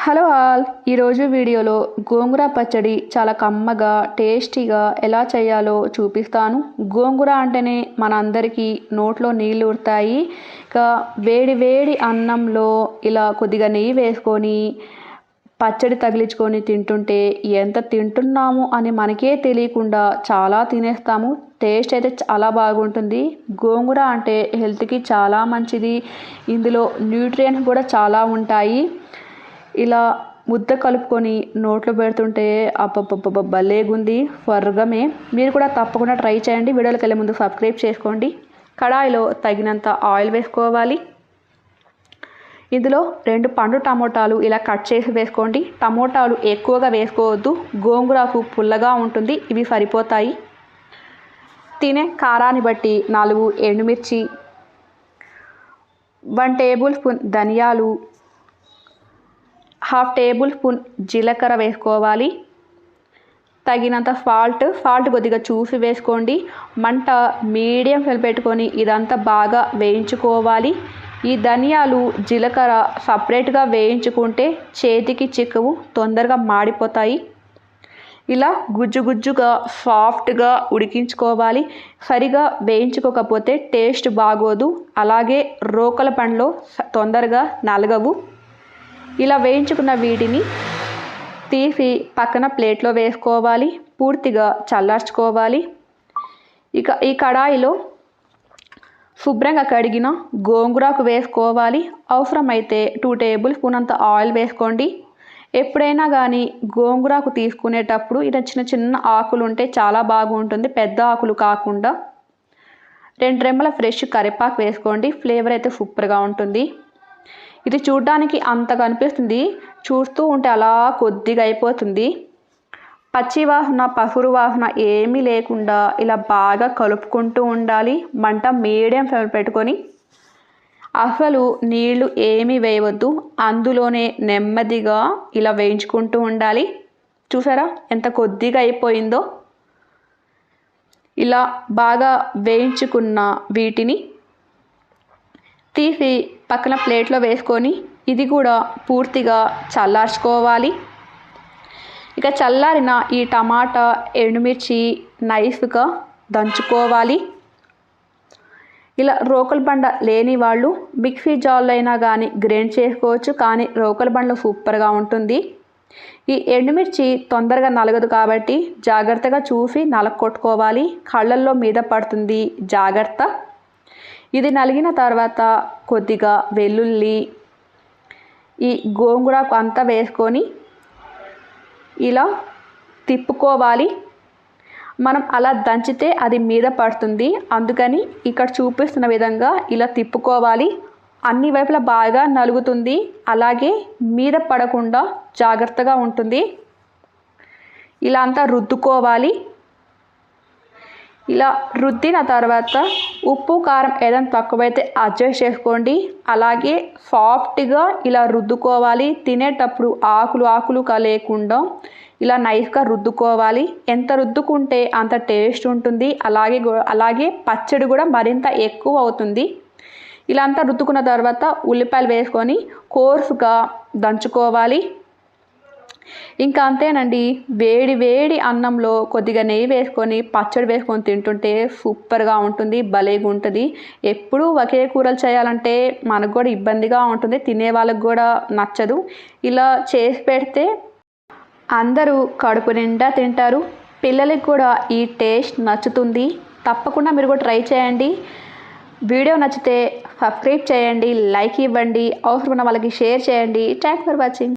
Hello all, ఈరోజు వీడియోలో గోంగూర పచ్చడి చాలా కమ్మగా టేస్టీగా ఎలా చేయాలో చూపిస్తాను. గోంగూర అంటేనే మనందరికీ నోట్లో నీళ్ళు ఊరుతాయి. ఇక వేడి వేడి అన్నంలో ఇలా కొద్దిగా నెయ్యి వేసుకొని పచ్చడి తగిలించుకొని తింటుంటే ఎంత తింటున్నాము అని మనకే తెలియకుండా చాలా తినేస్తాము. టేస్ట్ అయితే చాలా బాగుంటుంది. గోంగూర అంటే హెల్త్కి చాలా మంచిది. ఇందులో న్యూట్రియంట్స్ కూడా చాలా ఉంటాయి. ఇలా ముద్ద కలుపుకొని నోట్లో పెడుతుంటే అబ్బబ్బబ్బబ్బ భలేగుంది, స్వర్గమే. మీరు కూడా తప్పకుండా ట్రై చేయండి. వీడియోలోకి వెళ్ళే ముందు సబ్స్క్రైబ్ చేసుకోండి. కడాయిలో తగినంత ఆయిల్ వేసుకోవాలి. ఇందులో 2 పండు టమోటాలు ఇలా కట్ చేసి వేసుకోండి. టమోటాలు ఎక్కువగా వేసుకోవద్దు, గోంగూరకు పుల్లగా ఉంటుంది. ఇవి సరిపోతాయి. తినే కారాన్ని బట్టి 4 ఎండుమిర్చి, 1 టేబుల్ స్పూన్ ధనియాలు, 1/2 టేబుల్ స్పూన్ జీలకర్ర వేసుకోవాలి. తగినంత సాల్ట్ కొద్దిగా చూసి వేసుకోండి. మంట మీడియం ఫ్లేమ్ పెట్టుకొని ఇదంతా బాగా వేయించుకోవాలి. ఈ ధనియాలు జీలకర్ర సపరేట్గా వేయించుకుంటే చేతికి చిక్కవు, తొందరగా మాడిపోతాయి. ఇలా గుజ్జుగా సాఫ్ట్గా ఉడికించుకోవాలి. సరిగా వేయించుకోకపోతే టేస్ట్ బాగోదు. అలాగే రోకల పండ్లో తొందరగా నలగవు. ఇలా వేయించుకున్న వీటిని తీసి పక్కన ప్లేట్లో వేసుకోవాలి. పూర్తిగా చల్లార్చుకోవాలి. ఇక ఈ కడాయిలో శుభ్రంగా కడిగిన గోంగూరకు వేసుకోవాలి. అవసరమైతే 2 టేబుల్ స్పూన్ అంత ఆయిల్ వేసుకోండి. ఎప్పుడైనా కానీ గోంగూరకు తీసుకునేటప్పుడు ఇలా చిన్న ఆకులు ఉంటే చాలా బాగుంటుంది, పెద్ద ఆకులు కాకుండా. 2 రెమ్మల ఫ్రెష్ కరివేపాకు వేసుకోండి. ఫ్లేవర్ అయితే సూపర్గా ఉంటుంది. ఇది చూడడానికి అంత కనిపిస్తుంది, చూస్తూ ఉంటే అలా కొద్దిగా అయిపోతుంది. పచ్చి వాసన పసురు వాసన ఏమీ లేకుండా ఇలా బాగా కలుపుకుంటూ ఉండాలి. మంట మీడియం ఫ్లేమ్ పెట్టుకొని అసలు నీళ్లు ఏమీ వేయవద్దు, అందులోనే నెమ్మదిగా ఇలా వేయించుకుంటూ ఉండాలి. చూసారా ఎంత కొద్దిగా అయిపోయిందో. ఇలా బాగా వేయించుకున్న వీటిని తీసి పక్కన ప్లేట్లో వేసుకొని ఇది కూడా పూర్తిగా చల్లార్చుకోవాలి. ఇక చల్లారిన ఈ టమాటా ఎండుమిర్చి నైస్గా దంచుకోవాలి. ఇలా రోకల బండ లేని వాళ్ళు మిక్సీ జార్లో అయినా కానీ గ్రైండ్ చేసుకోవచ్చు, కానీ రోకల బండలో సూపర్గా ఉంటుంది. ఈ ఎండుమిర్చి తొందరగా నలగదు కాబట్టి జాగ్రత్తగా చూసి నలగొట్టుకోవాలి. కళ్ళల్లో మీద పడుతుంది, జాగ్రత్త. ఇది నలిగిన తర్వాత కొద్దిగా వెల్లుల్లి, ఈ గోంగూరకు అంతా వేసుకొని ఇలా తిప్పుకోవాలి. మనం అలా దంచితే అది మీద పడుతుంది, అందుకని ఇక్కడ చూపిస్తున్న విధంగా ఇలా తిప్పుకోవాలి. అన్ని వైపులా బాగా నలుగుతుంది, అలాగే మీద పడకుండా జాగ్రత్తగా ఉంటుంది. ఇలా అంతా రుద్దుకోవాలి. ఇలా రుద్దిన తర్వాత ఉప్పు కారం ఏదైనా తక్కువైతే అడ్జస్ట్ చేసుకోండి. అలాగే సాఫ్ట్గా ఇలా రుద్దుకోవాలి. తినేటప్పుడు ఆకులు లేకుండా ఇలా నైస్గా రుద్దుకోవాలి. ఎంత రుద్దుకుంటే అంత టేస్ట్ ఉంటుంది. అలాగే పచ్చడి కూడా మరింత ఎక్కువ అవుతుంది. ఇలా అంతా రుద్దుకున్న తర్వాత ఉల్లిపాయలు వేసుకొని కోర్సుగా దంచుకోవాలి. ఇంకా అంతేనండి. వేడి అన్నంలో కొద్దిగా నెయ్యి వేసుకొని పచ్చడి వేసుకొని తింటుంటే సూపర్గా ఉంటుంది, భలేగా ఉంటుంది. ఎప్పుడూ ఒకే కూరలు చేయాలంటే మనకు కూడా ఇబ్బందిగా ఉంటుంది, తినే వాళ్ళకు కూడా నచ్చదు. ఇలా చేసి పెడితే అందరూ కడుపు నిండా తింటారు. పిల్లలకి కూడా ఈ టేస్ట్ నచ్చుతుంది. తప్పకుండా మీరు కూడా ట్రై చేయండి. వీడియో నచ్చితే సబ్స్క్రైబ్ చేయండి, లైక్ ఇవ్వండి, అవసరమైన వాళ్ళకి షేర్ చేయండి. Thanks for watching.